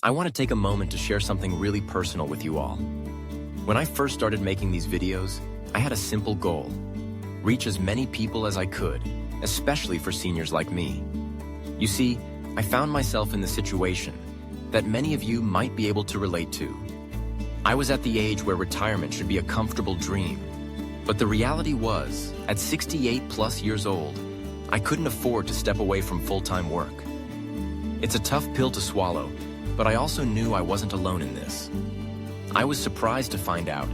I want to take a moment to share something really personal with you all. When I first started making these videos, I had a simple goal: reach as many people as I could, especially for seniors like me. You see, I found myself in the situation that many of you might be able to relate to. I was at the age where retirement should be a comfortable dream, but the reality was, at 68 plus years old, I couldn't afford to step away from full-time work. It's a tough pill to swallow, but I also knew I wasn't alone in this. I was surprised to find out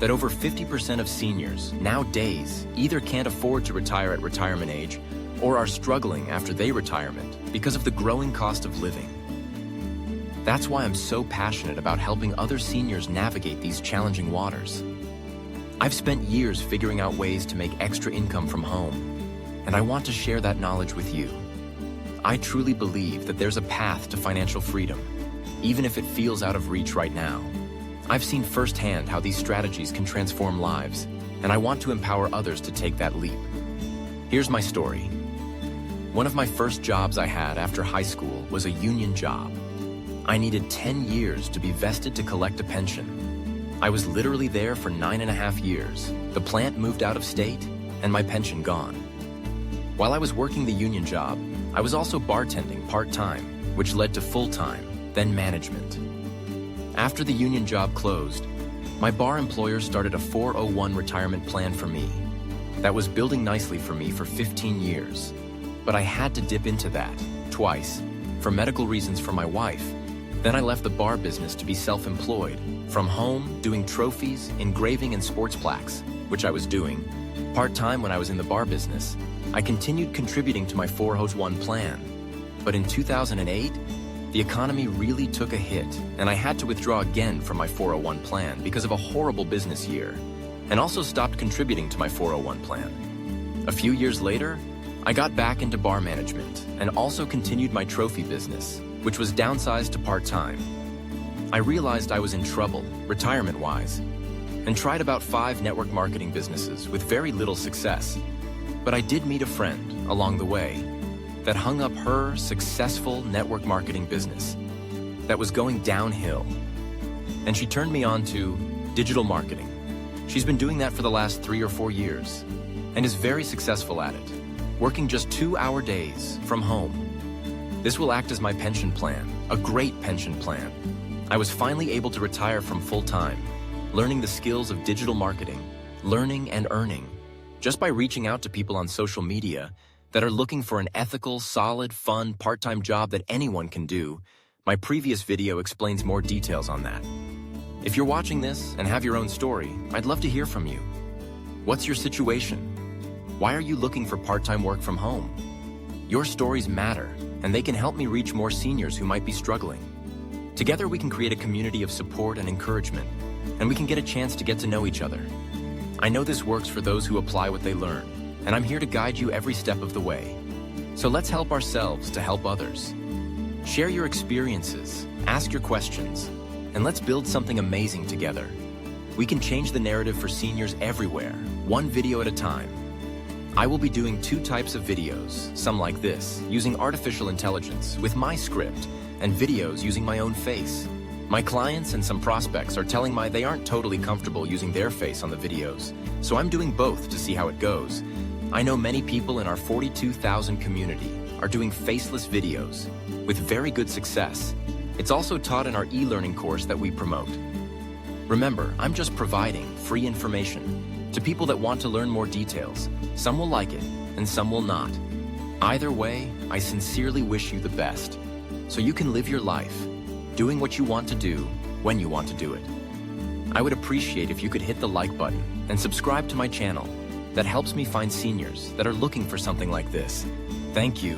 that over 50% of seniors nowadays either can't afford to retire at retirement age or are struggling after their retirement because of the growing cost of living. That's why I'm so passionate about helping other seniors navigate these challenging waters. I've spent years figuring out ways to make extra income from home, and I want to share that knowledge with you. I truly believe that there's a path to financial freedom, even if it feels out of reach right now. I've seen firsthand how these strategies can transform lives, and I want to empower others to take that leap. Here's my story. One of my first jobs I had after high school was a union job. I needed 10 years to be vested to collect a pension. I was literally there for 9.5 years. The plant moved out of state, and my pension gone. While I was working the union job, I was also bartending part-time, which led to full-time, then management. After the union job closed, my bar employer started a 401 retirement plan for me. That was building nicely for me for 15 years. But I had to dip into that, twice, for medical reasons for my wife. Then I left the bar business to be self-employed, from home, doing trophies, engraving, and sports plaques, which I was doing. Part-time when I was in the bar business, I continued contributing to my 401 plan. But in 2008, the economy really took a hit, and I had to withdraw again from my 401 plan because of a horrible business year, and also stopped contributing to my 401 plan. A few years later, I got back into bar management and also continued my trophy business, which was downsized to part-time. I realized I was in trouble, retirement-wise, and tried about 5 network marketing businesses with very little success. But I did meet a friend along the way that hung up her successful network marketing business that was going downhill. And she turned me on to digital marketing. She's been doing that for the last 3 or 4 years and is very successful at it, working just 2-hour days from home. This will act as my pension plan, a great pension plan. I was finally able to retire from full-time, learning the skills of digital marketing, learning and earning, just by reaching out to people on social media that are looking for an ethical, solid, fun, part-time job that anyone can do. My previous video explains more details on that. If you're watching this and have your own story, I'd love to hear from you. What's your situation? Why are you looking for part-time work from home? Your stories matter, and they can help me reach more seniors who might be struggling. Together we can create a community of support and encouragement, and we can get a chance to get to know each other. I know this works for those who apply what they learn, and I'm here to guide you every step of the way. So let's help ourselves to help others. Share your experiences, ask your questions, and let's build something amazing together. We can change the narrative for seniors everywhere, one video at a time. I will be doing 2 types of videos, some like this, using artificial intelligence with my script, and videos using my own face. My clients and some prospects are telling me they aren't totally comfortable using their face on the videos, so I'm doing both to see how it goes. I know many people in our 42,000 community are doing faceless videos with very good success. It's also taught in our e-learning course that we promote. Remember, I'm just providing free information to people that want to learn more details. Some will like it, and some will not. Either way, I sincerely wish you the best, so you can live your life, doing what you want to do, when you want to do it. I would appreciate if you could hit the like button and subscribe to my channel. That helps me find seniors that are looking for something like this. Thank you.